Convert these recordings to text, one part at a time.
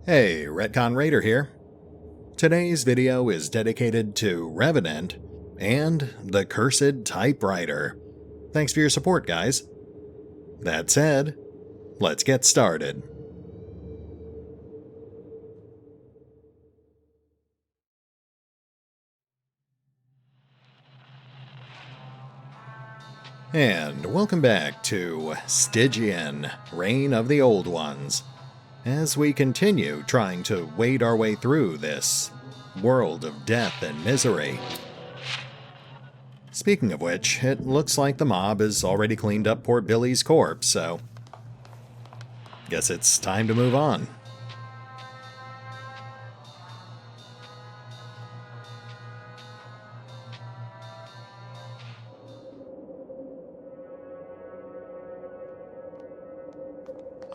Hey, RetconRaider here. Today's video is dedicated to Revenant and the cursed Typewriter. Thanks for your support, guys. That said, let's get started. And welcome back to Stygian, Reign of the Old Ones, as we continue trying to wade our way through this world of death and misery. Speaking of which, it looks like the mob has already cleaned up poor Billy's corpse, so guess it's time to move on.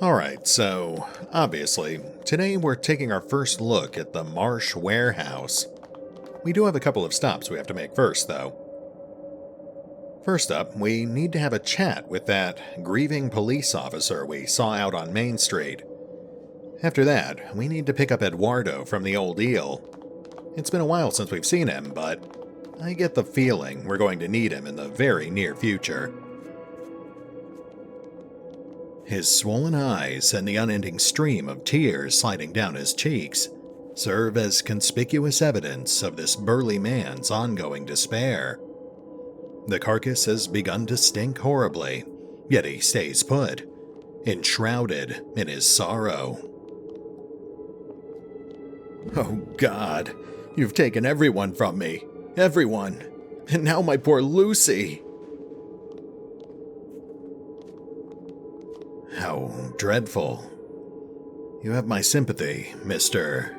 Alright, so obviously, today we're taking our first look at the Marsh Warehouse. We do have a couple of stops we have to make first, though. First up, we need to have a chat with that grieving police officer we saw out on Main Street. After that, we need to pick up Eduardo from the Old Eel. It's been a while since we've seen him, but I get the feeling we're going to need him in the very near future. His swollen eyes and the unending stream of tears sliding down his cheeks serve as conspicuous evidence of this burly man's ongoing despair. The carcass has begun to stink horribly, yet he stays put, enshrouded in his sorrow. Oh God, you've taken everyone from me, everyone, and now my poor Lucy. How dreadful. You have my sympathy, Mr.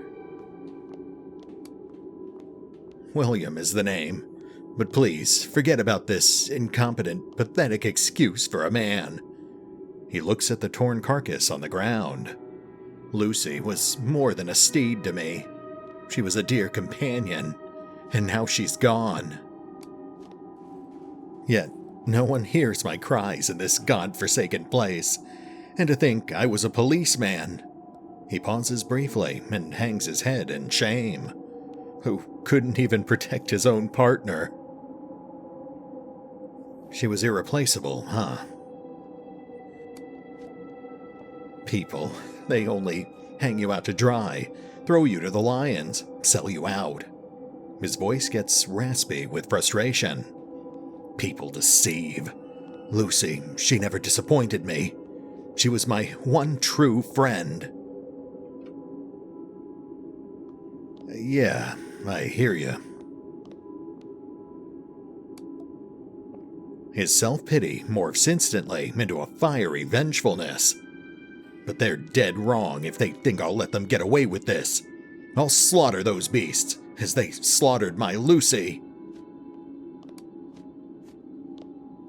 William is the name, but please forget about this incompetent, pathetic excuse for a man. He looks at the torn carcass on the ground. Lucy was more than a steed to me. She was a dear companion, and now she's gone. Yet no one hears my cries in this god-forsaken place. And to think I was a policeman. He pauses briefly and hangs his head in shame. Who couldn't even protect his own partner. She was irreplaceable, huh? People, they only hang you out to dry, throw you to the lions, sell you out. His voice gets raspy with frustration. People deceive. Lucy, she never disappointed me. She was my one true friend. Yeah, I hear you. His self-pity morphs instantly into a fiery vengefulness. But they're dead wrong if they think I'll let them get away with this. I'll slaughter those beasts as they slaughtered my Lucy.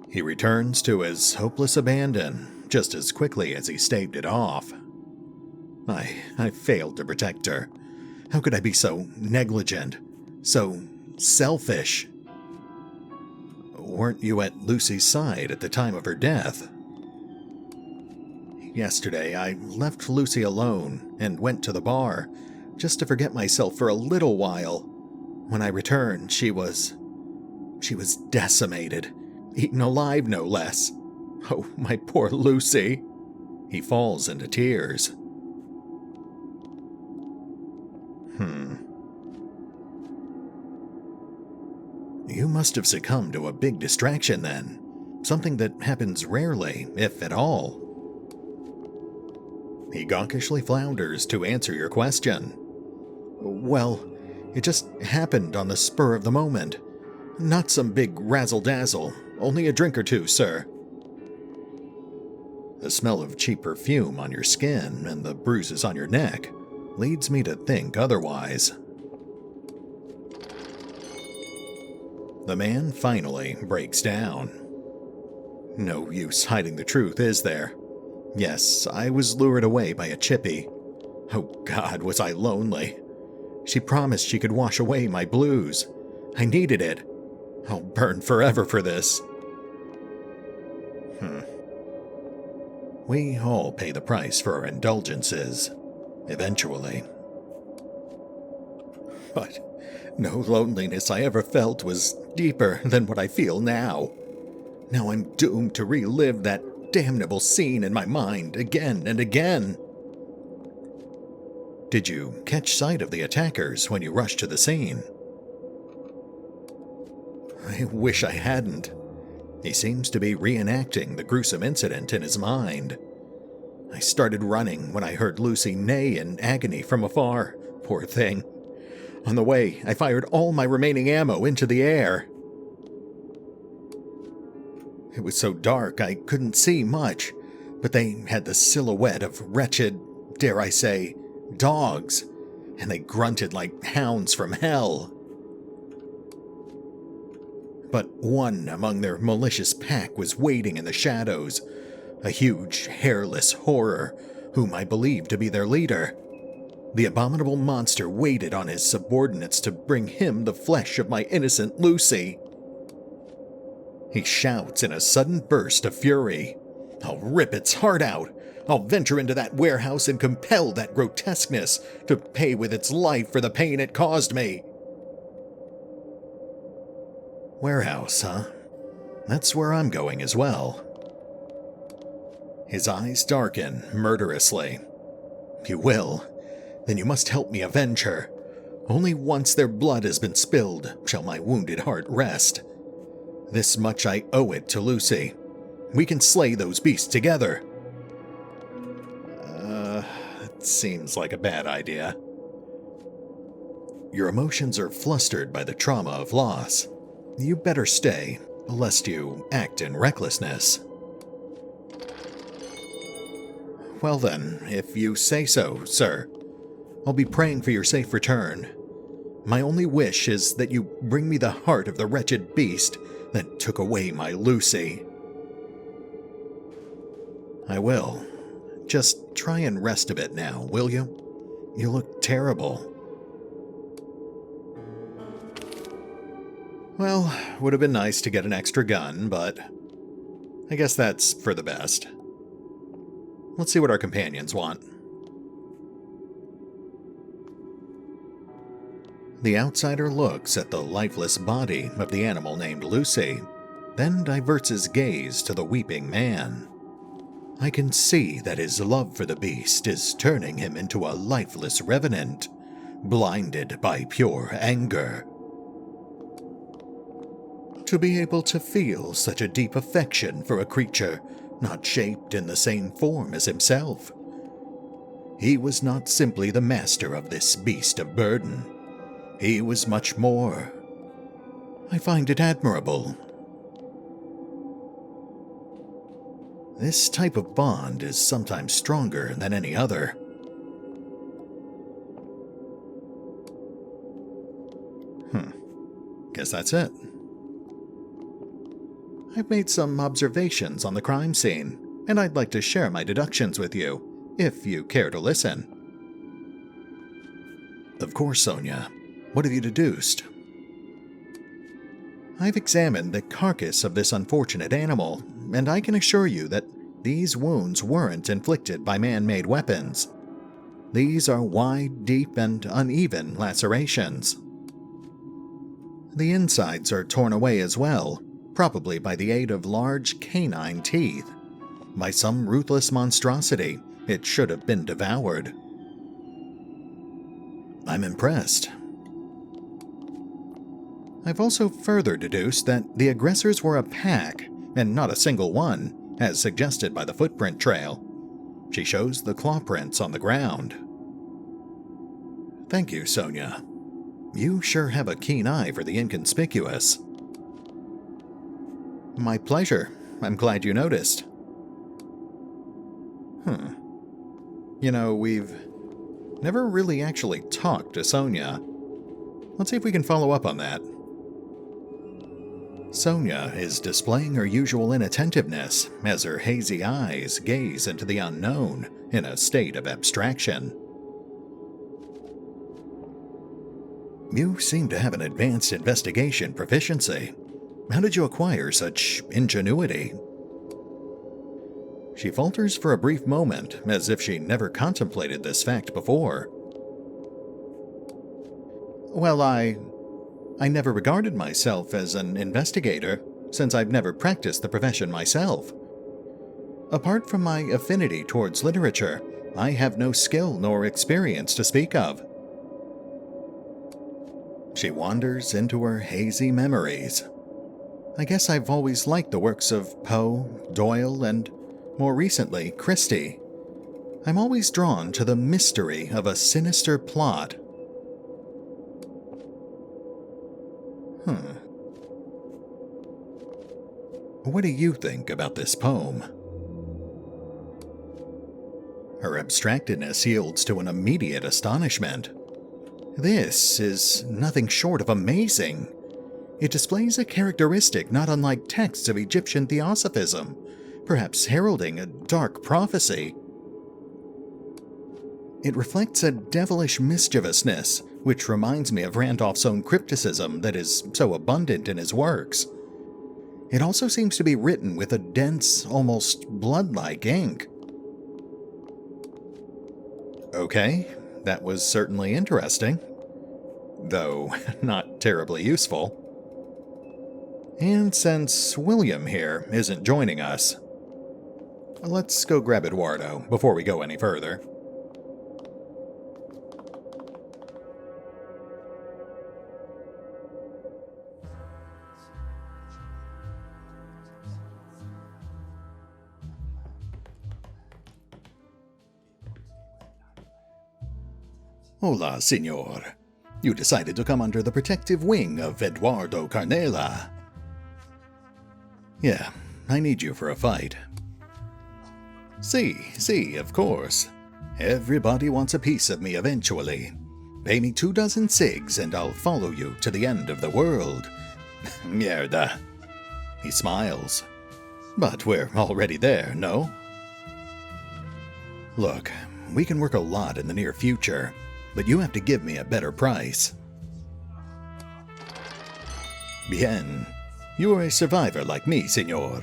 He returns to his hopeless abandon just as quickly as he staved it off. I failed to protect her. How could I be so negligent? So selfish? Weren't you at Lucy's side at the time of her death? Yesterday, I left Lucy alone and went to the bar, just to forget myself for a little while. When I returned, she was decimated, eaten alive no less. Oh, my poor Lucy. He falls into tears. You must have succumbed to a big distraction then. Something that happens rarely, if at all. He gawkishly flounders to answer your question. Well, it just happened on the spur of the moment. Not some big razzle-dazzle, only a drink or two, sir. The smell of cheap perfume on your skin and the bruises on your neck leads me to think otherwise. The man finally breaks down. No use hiding the truth, is there? Yes, I was lured away by a chippy. Oh God, was I lonely. She promised she could wash away my blues. I needed it. I'll burn forever for this. We all pay the price for our indulgences. Eventually. But no loneliness I ever felt was deeper than what I feel now. Now I'm doomed to relive that damnable scene in my mind again and again. Did you catch sight of the attackers when you rushed to the scene? I wish I hadn't. He seems to be reenacting the gruesome incident in his mind. I started running when I heard Lucy neigh in agony from afar. Poor thing. On the way, I fired all my remaining ammo into the air. It was so dark I couldn't see much, but they had the silhouette of wretched, dare I say, dogs, and they grunted like hounds from hell. But one among their malicious pack was waiting in the shadows, a huge, hairless horror, whom I believed to be their leader. The abominable monster waited on his subordinates to bring him the flesh of my innocent Lucy. He shouts in a sudden burst of fury. I'll rip its heart out. I'll venture into that warehouse and compel that grotesqueness to pay with its life for the pain it caused me. Warehouse, huh? That's where I'm going as well. His eyes darken murderously. You will? Then you must help me avenge her. Only once their blood has been spilled shall my wounded heart rest. This much I owe it to Lucy. We can slay those beasts together. It seems like a bad idea. Your emotions are flustered by the trauma of loss. You better stay, lest you act in recklessness. Well then, if you say so, sir. I'll be praying for your safe return. My only wish is that you bring me the heart of the wretched beast that took away my Lucy. I will. Just try and rest a bit now, will you? You look terrible. Well, would have been nice to get an extra gun, but I guess that's for the best. Let's see what our companions want. The outsider looks at the lifeless body of the animal named Lucy, then diverts his gaze to the weeping man. I can see that his love for the beast is turning him into a lifeless revenant, blinded by pure anger. To be able to feel such a deep affection for a creature not shaped in the same form as himself. He was not simply the master of this beast of burden. He was much more. I find it admirable. This type of bond is sometimes stronger than any other. Guess that's it. I've made some observations on the crime scene, and I'd like to share my deductions with you, if you care to listen. Of course, Sonia. What have you deduced? I've examined the carcass of this unfortunate animal, and I can assure you that these wounds weren't inflicted by man-made weapons. These are wide, deep, and uneven lacerations. The insides are torn away as well, probably by the aid of large canine teeth. By some ruthless monstrosity, it should have been devoured. I'm impressed. I've also further deduced that the aggressors were a pack, and not a single one, as suggested by the footprint trail. She shows the claw prints on the ground. Thank you, Sonia. You sure have a keen eye for the inconspicuous. My pleasure. I'm glad you noticed. You know, we've never really actually talked to Sonia. Let's see if we can follow up on that. Sonia is displaying her usual inattentiveness as her hazy eyes gaze into the unknown in a state of abstraction. You seem to have an advanced investigation proficiency. How did you acquire such ingenuity? She falters for a brief moment, as if she never contemplated this fact before. Well, I never regarded myself as an investigator, since I've never practiced the profession myself. Apart from my affinity towards literature, I have no skill nor experience to speak of. She wanders into her hazy memories. I guess I've always liked the works of Poe, Doyle, and, more recently, Christie. I'm always drawn to the mystery of a sinister plot. What do you think about this poem? Her abstractedness yields to an immediate astonishment. This is nothing short of amazing. It displays a characteristic not unlike texts of Egyptian theosophism, perhaps heralding a dark prophecy. It reflects a devilish mischievousness, which reminds me of Randolph's own crypticism that is so abundant in his works. It also seems to be written with a dense, almost blood-like ink. Okay, that was certainly interesting, though not terribly useful. And since William here isn't joining us, let's go grab Eduardo before we go any further. Hola, senor. You decided to come under the protective wing of Eduardo Carnela. Yeah, I need you for a fight. See, of course. Everybody wants a piece of me eventually. Pay me 24 cigs and I'll follow you to the end of the world. Mierda. He smiles. But we're already there, no? Look, we can work a lot in the near future, but you have to give me a better price. Bien. You are a survivor like me, senor.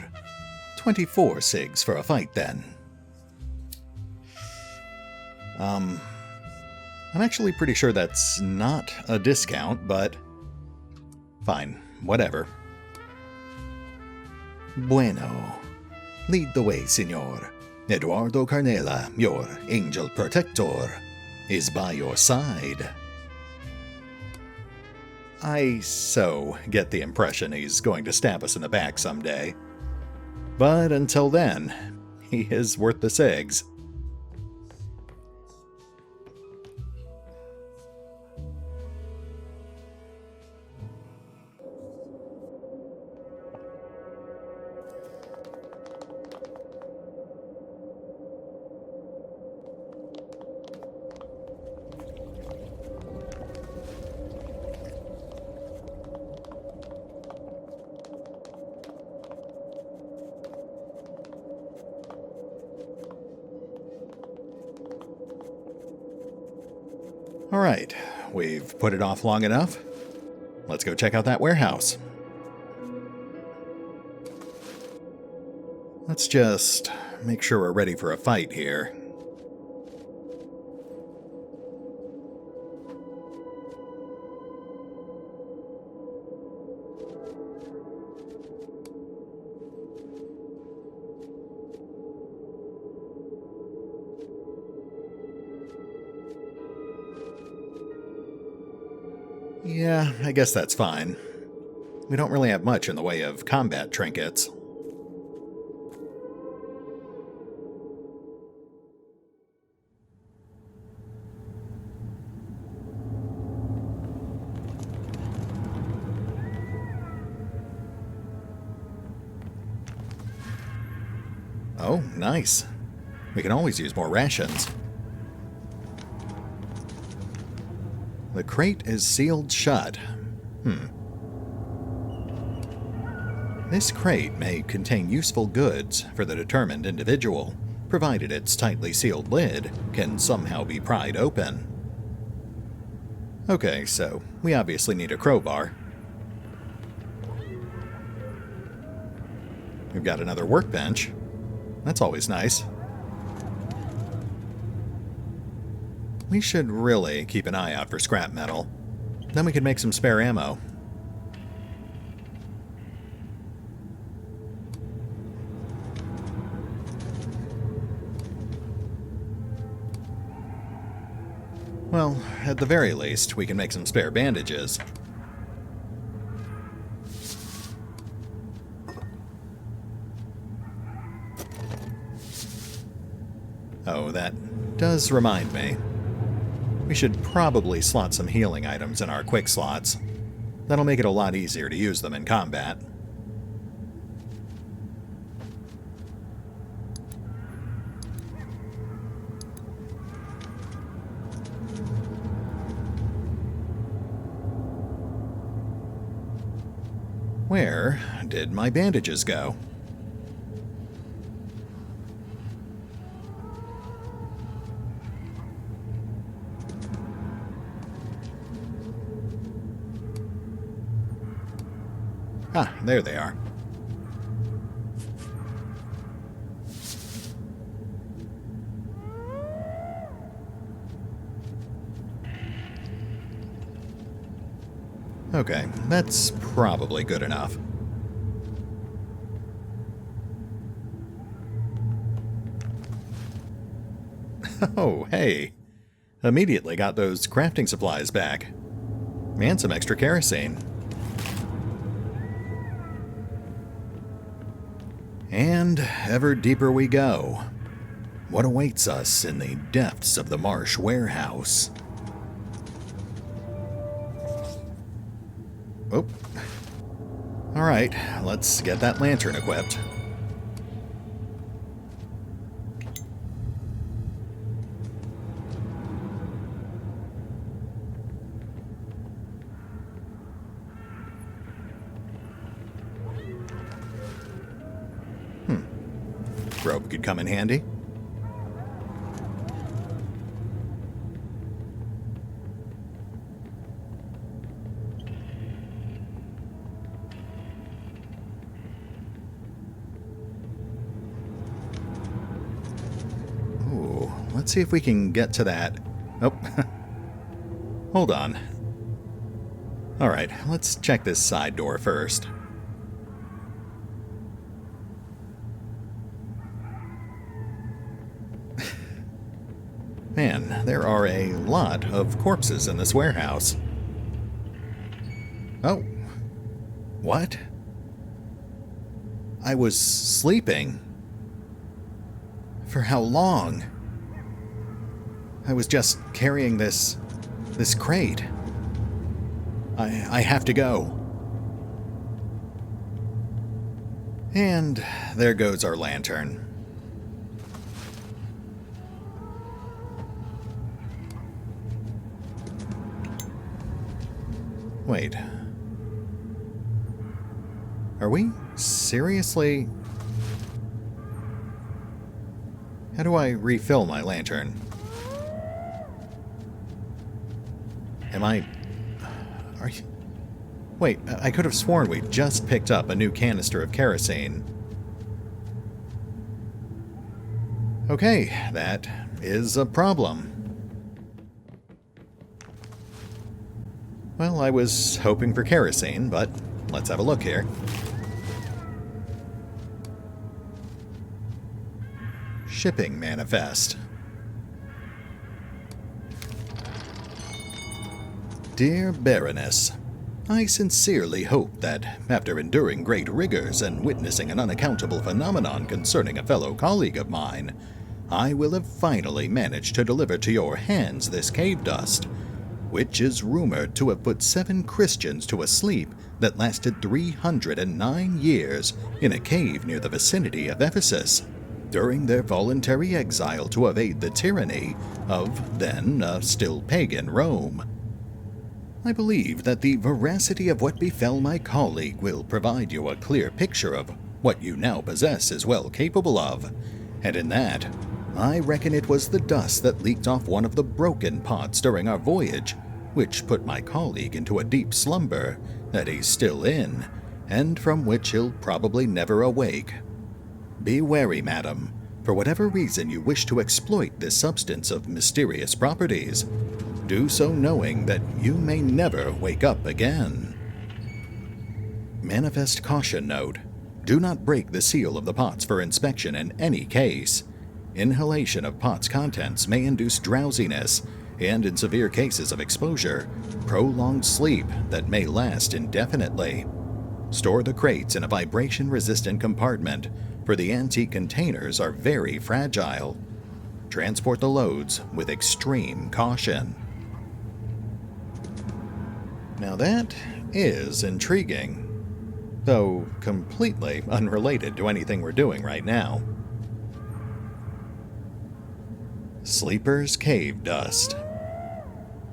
24 cigs for a fight, then. I'm actually pretty sure that's not a discount, but fine, whatever. Bueno. Lead the way, senor. Eduardo Carnela, your angel protector, is by your side. I so get the impression he's going to stab us in the back someday. But until then, he is worth the cigs. Alright, we've put it off long enough. Let's go check out that warehouse. Let's just make sure we're ready for a fight here. Yeah, I guess that's fine. We don't really have much in the way of combat trinkets. Oh, nice. We can always use more rations. The crate is sealed shut. This crate may contain useful goods for the determined individual, provided its tightly sealed lid can somehow be pried open. Okay, so we obviously need a crowbar. We've got another workbench. That's always nice. We should really keep an eye out for scrap metal. Then we could make some spare ammo. Well, at the very least, we can make some spare bandages. Oh, that does remind me. We should probably slot some healing items in our quick slots. That'll make it a lot easier to use them in combat. Where did my bandages go? Ah, there they are. Okay, that's probably good enough. Oh, hey. Immediately got those crafting supplies back. And some extra kerosene. And ever deeper we go. What awaits us in the depths of the Marsh warehouse? Oh. Alright, let's get that lantern equipped. Rope could come in handy. Ooh, let's see if we can get to that. Oh, hold on. Alright, let's check this side door first. Man, there are a lot of corpses in this warehouse. Oh. What? I was sleeping. For how long? I was just carrying this crate. I have to go. And there goes our lantern. Wait. Are we seriously? How do I refill my lantern? Are you? Wait, I could have sworn we just picked up a new canister of kerosene. Okay, that is a problem. Well, I was hoping for kerosene, but let's have a look here. Shipping manifest. Dear Baroness, I sincerely hope that, after enduring great rigors and witnessing an unaccountable phenomenon concerning a fellow colleague of mine, I will have finally managed to deliver to your hands this cave dust, which is rumored to have put 7 Christians to a sleep that lasted 309 years in a cave near the vicinity of Ephesus, during their voluntary exile to evade the tyranny of, then, still pagan Rome. I believe that the veracity of what befell my colleague will provide you a clear picture of what you now possess is well capable of, and in that, I reckon it was the dust that leaked off one of the broken pots during our voyage, which put my colleague into a deep slumber that he's still in, and from which he'll probably never awake. Be wary, madam. For whatever reason you wish to exploit this substance of mysterious properties, do so knowing that you may never wake up again. Manifest caution note. Do not break the seal of the pots for inspection in any case. Inhalation of pots' contents may induce drowsiness, and in severe cases of exposure, prolonged sleep that may last indefinitely. Store the crates in a vibration-resistant compartment, for the antique containers are very fragile. Transport the loads with extreme caution. Now that is intriguing, though completely unrelated to anything we're doing right now. Sleeper's Cave Dust.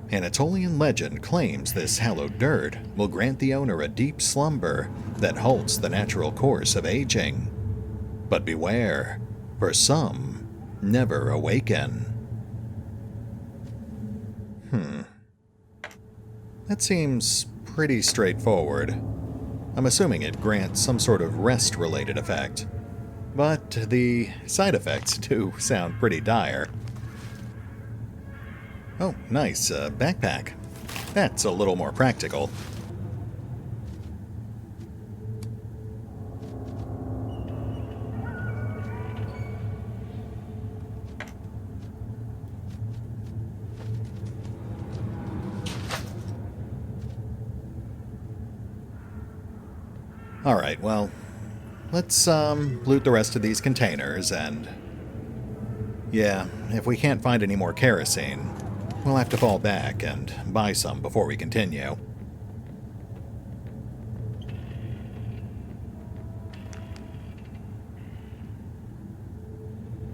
An Aetolian legend claims this hallowed dirt will grant the owner a deep slumber that halts the natural course of aging. But beware, for some never awaken. That seems pretty straightforward. I'm assuming it grants some sort of rest-related effect. But the side effects do sound pretty dire. Oh, nice, backpack. That's a little more practical. Alright, well, let's loot the rest of these containers and... yeah, if we can't find any more kerosene, we'll have to fall back and buy some before we continue.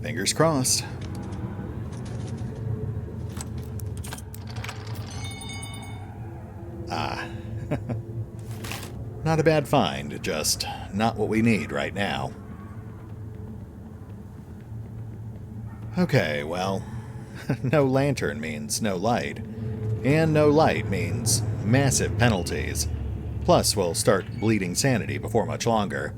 Fingers crossed. Not a bad find, just not what we need right now. Okay, well, no lantern means no light, and no light means massive penalties. Plus, we'll start bleeding sanity before much longer.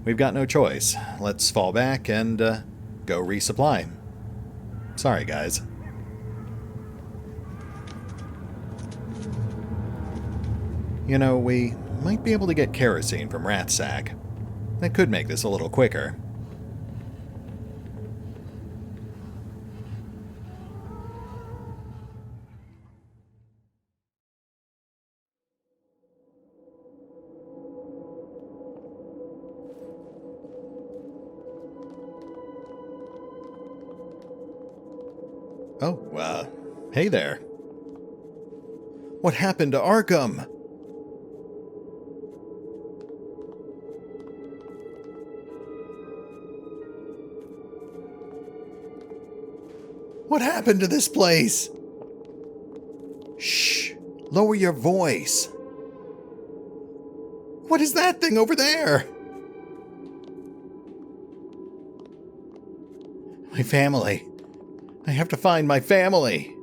We've got no choice. Let's fall back and go resupply. Sorry, guys. You know, we might be able to get kerosene from Rathsack. That could make this a little quicker. Oh, hey there. What happened to Arkham? What happened to this place? Shh! Lower your voice. What is that thing over there? My family. I have to find my family.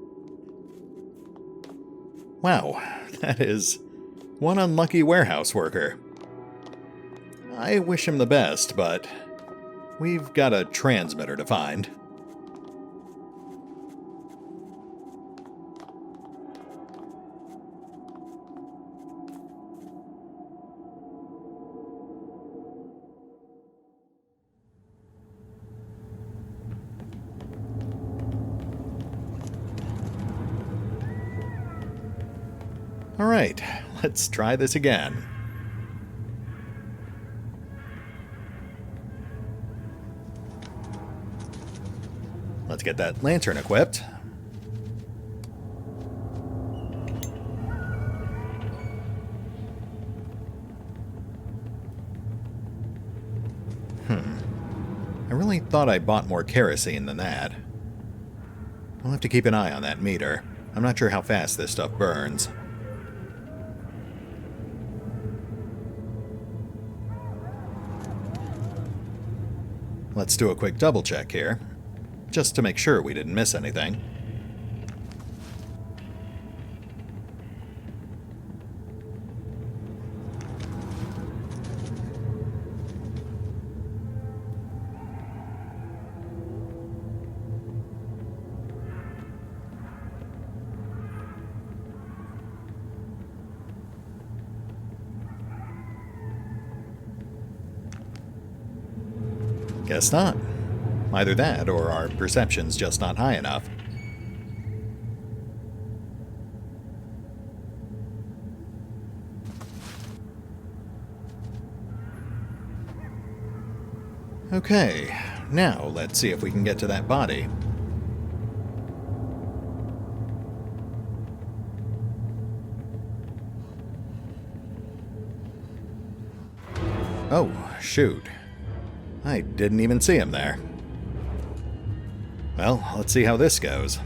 Wow, that is one unlucky warehouse worker. I wish him the best, but we've got a transmitter to find. Alright, let's try this again. Let's get that lantern equipped. I really thought I bought more kerosene than that. We'll have to keep an eye on that meter. I'm not sure how fast this stuff burns. Let's do a quick double check here, just to make sure we didn't miss anything. Guess not. Either that, or our perception's just not high enough. Okay, now let's see if we can get to that body. Oh, shoot. I didn't even see him there. Well, let's see how this goes.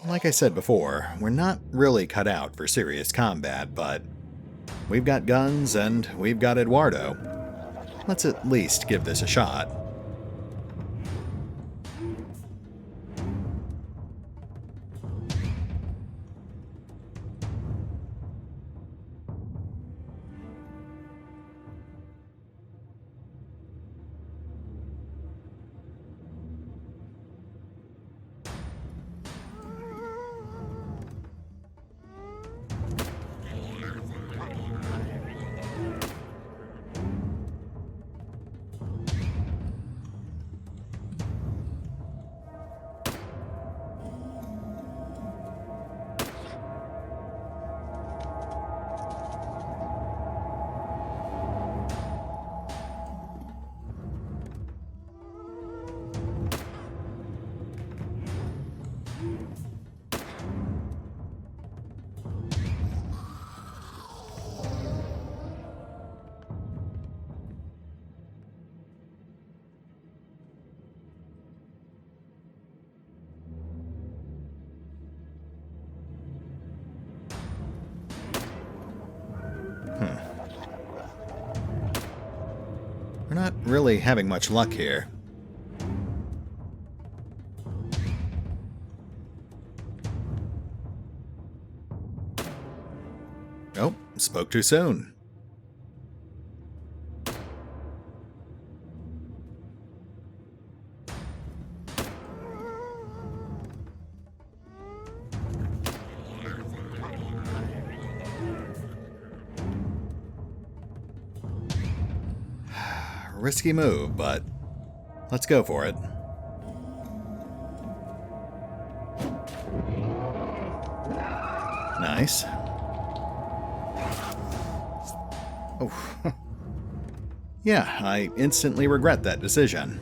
Like I said before, we're not really cut out for serious combat, but we've got guns and we've got Eduardo. Let's at least give this a shot. We're not really having much luck here. Oh, spoke too soon. Risky move, but let's go for it. Nice. Oh. Yeah, I instantly regret that decision.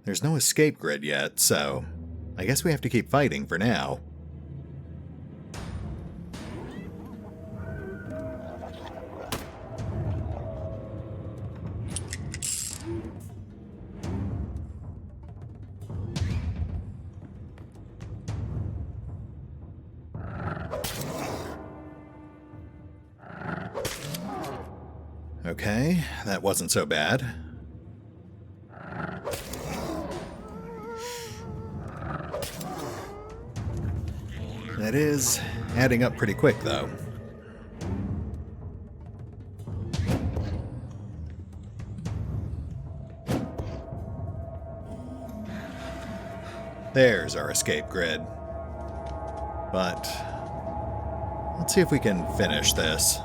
There's no escape grid yet, so I guess we have to keep fighting for now. Okay, that wasn't so bad. That is adding up pretty quick, though. There's our escape grid. But let's see if we can finish this.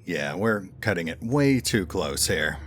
Yeah, we're cutting it way too close here.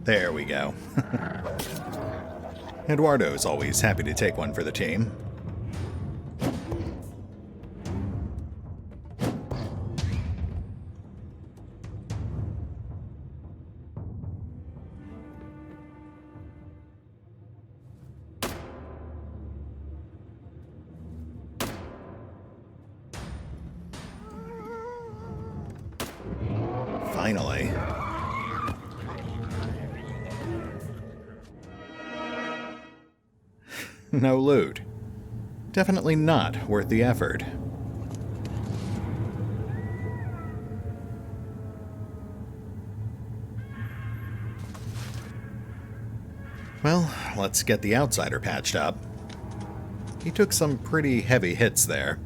There we go. Eduardo's always happy to take one for the team. Finally. No loot. Definitely not worth the effort. Well, let's get the outsider patched up. He took some pretty heavy hits there.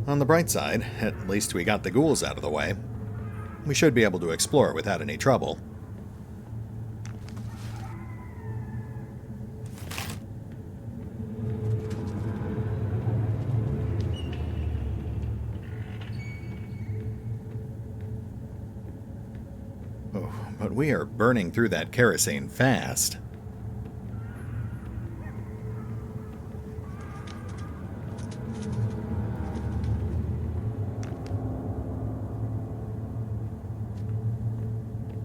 On the bright side, at least we got the ghouls out of the way. We should be able to explore without any trouble. Oh, but we are burning through that kerosene fast.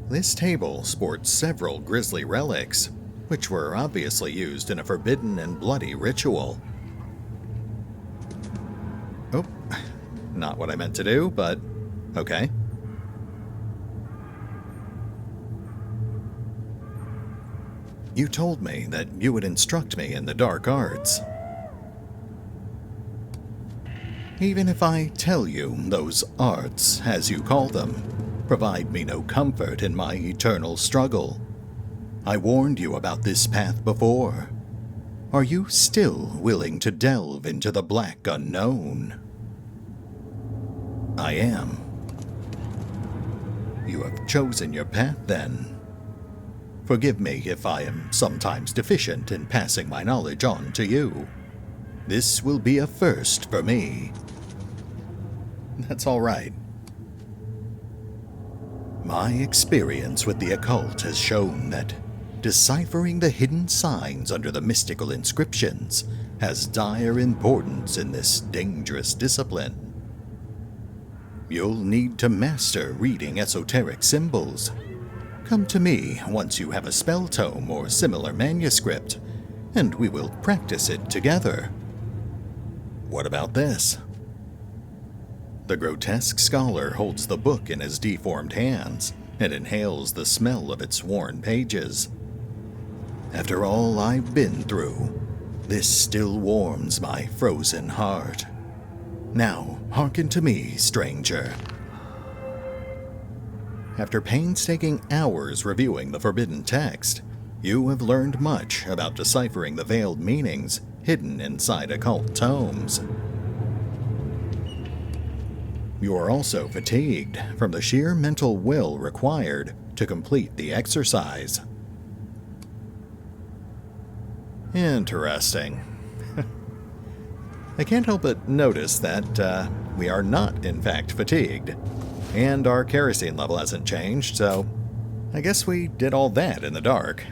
This table sports several grisly relics, which were obviously used in a forbidden and bloody ritual. Oh, not what I meant to do, but okay. You told me that you would instruct me in the dark arts. Even if I tell you those arts, as you call them, provide me no comfort in my eternal struggle. I warned you about this path before. Are you still willing to delve into the black unknown? I am. You have chosen your path, then. Forgive me if I am sometimes deficient in passing my knowledge on to you. This will be a first for me. That's all right. My experience with the occult has shown that deciphering the hidden signs under the mystical inscriptions has dire importance in this dangerous discipline. You'll need to master reading esoteric symbols. Come to me once you have a spell tome or similar manuscript, and we will practice it together. What about this? The grotesque scholar holds the book in his deformed hands and inhales the smell of its worn pages. After all I've been through, this still warms my frozen heart. Now, hearken to me, stranger. After painstaking hours reviewing the forbidden text, you have learned much about deciphering the veiled meanings hidden inside occult tomes. You are also fatigued from the sheer mental will required to complete the exercise. Interesting. I can't help but notice that we are not, in fact, fatigued, and our kerosene level hasn't changed, so I guess we did all that in the dark.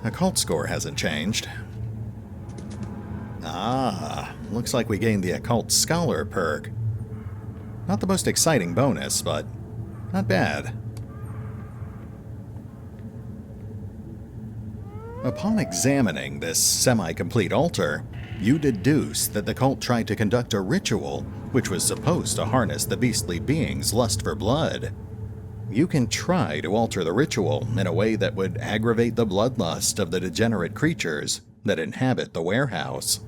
Occult score hasn't changed. Ah, looks like we gained the Occult Scholar perk. Not the most exciting bonus, but not bad. Upon examining this semi-complete altar, you deduce that the cult tried to conduct a ritual which was supposed to harness the beastly being's lust for blood. you can try to alter the ritual in a way that would aggravate the bloodlust of the degenerate creatures that inhabit the warehouse.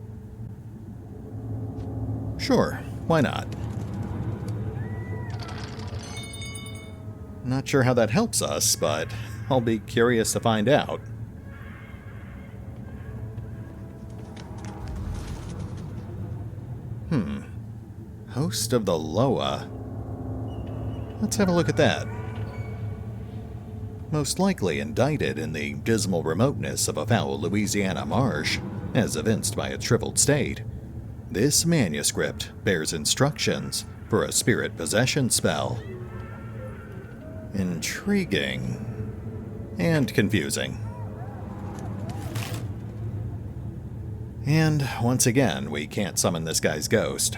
Sure, why not? Not sure how that helps us, but I'll be curious to find out. Host of the Loa. Let's have a look at that. Most likely indicted in the dismal remoteness of a foul Louisiana marsh, as evinced by its shriveled state, this manuscript bears instructions for a spirit possession spell. Intriguing and confusing. And once again, we can't summon this guy's ghost.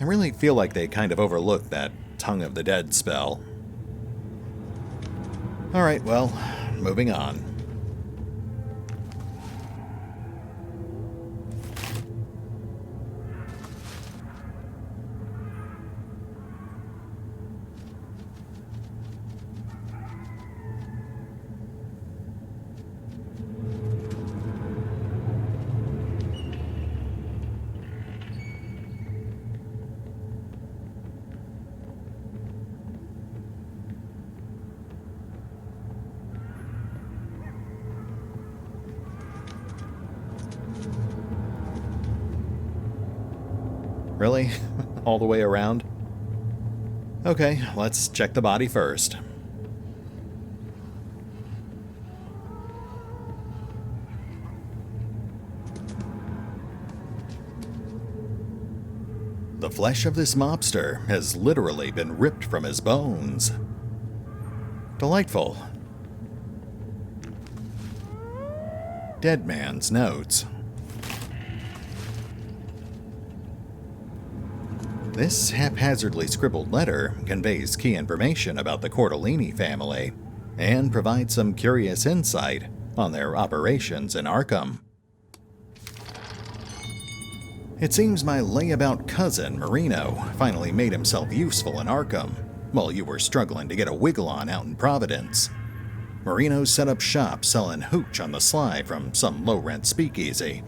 I really feel like they kind of overlooked that Tongue of the Dead spell. Alright, well, moving on. Really? All the way around? Okay, let's check the body first. The flesh of this mobster has literally been ripped from his bones. Delightful. Dead man's notes. This haphazardly scribbled letter conveys key information about the Cordellini family and provides some curious insight on their operations in Arkham. It seems my layabout cousin, Marino, finally made himself useful in Arkham while you were struggling to get a wiggle on out in Providence. Marino set up shop selling hooch on the sly from some low-rent speakeasy.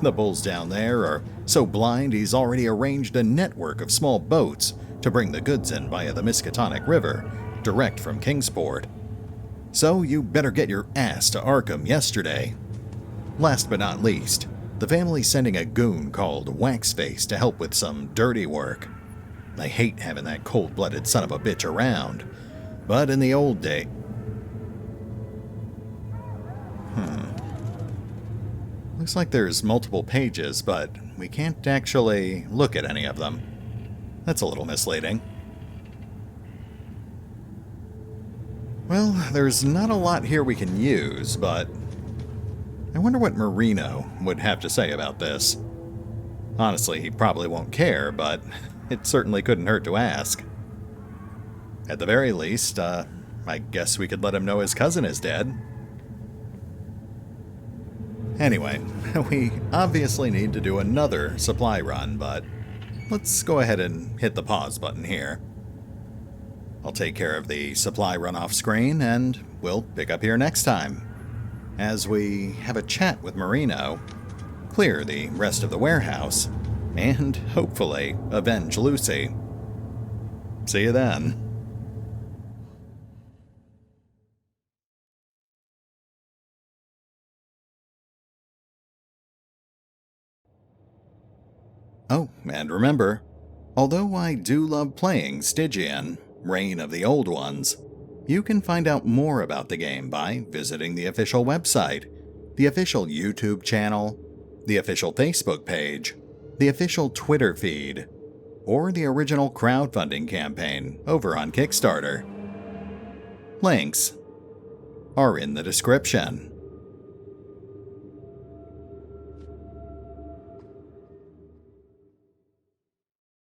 The bulls down there are so blind he's already arranged a network of small boats to bring the goods in via the Miskatonic River, direct from Kingsport. So you better get your ass to Arkham yesterday. Last but not least, the family's sending a goon called Waxface to help with some dirty work. I hate having that cold-blooded son of a bitch around, but in the old day... Looks like there's multiple pages, but we can't actually look at any of them. That's a little misleading. Well, there's not a lot here we can use, but I wonder what Marino would have to say about this. Honestly, he probably won't care, but it certainly couldn't hurt to ask. At the very least, I guess we could let him know his cousin is dead. Anyway, we obviously need to do another supply run, but let's go ahead and hit the pause button here. I'll take care of the supply run off screen, and we'll pick up here next time, as we have a chat with Marino, clear the rest of the warehouse, and hopefully avenge Lucy. See you then. Oh, and remember, although I do love playing Stygian, Reign of the Old Ones, you can find out more about the game by visiting the official website, the official YouTube channel, the official Facebook page, the official Twitter feed, or the original crowdfunding campaign over on Kickstarter. Links are in the description.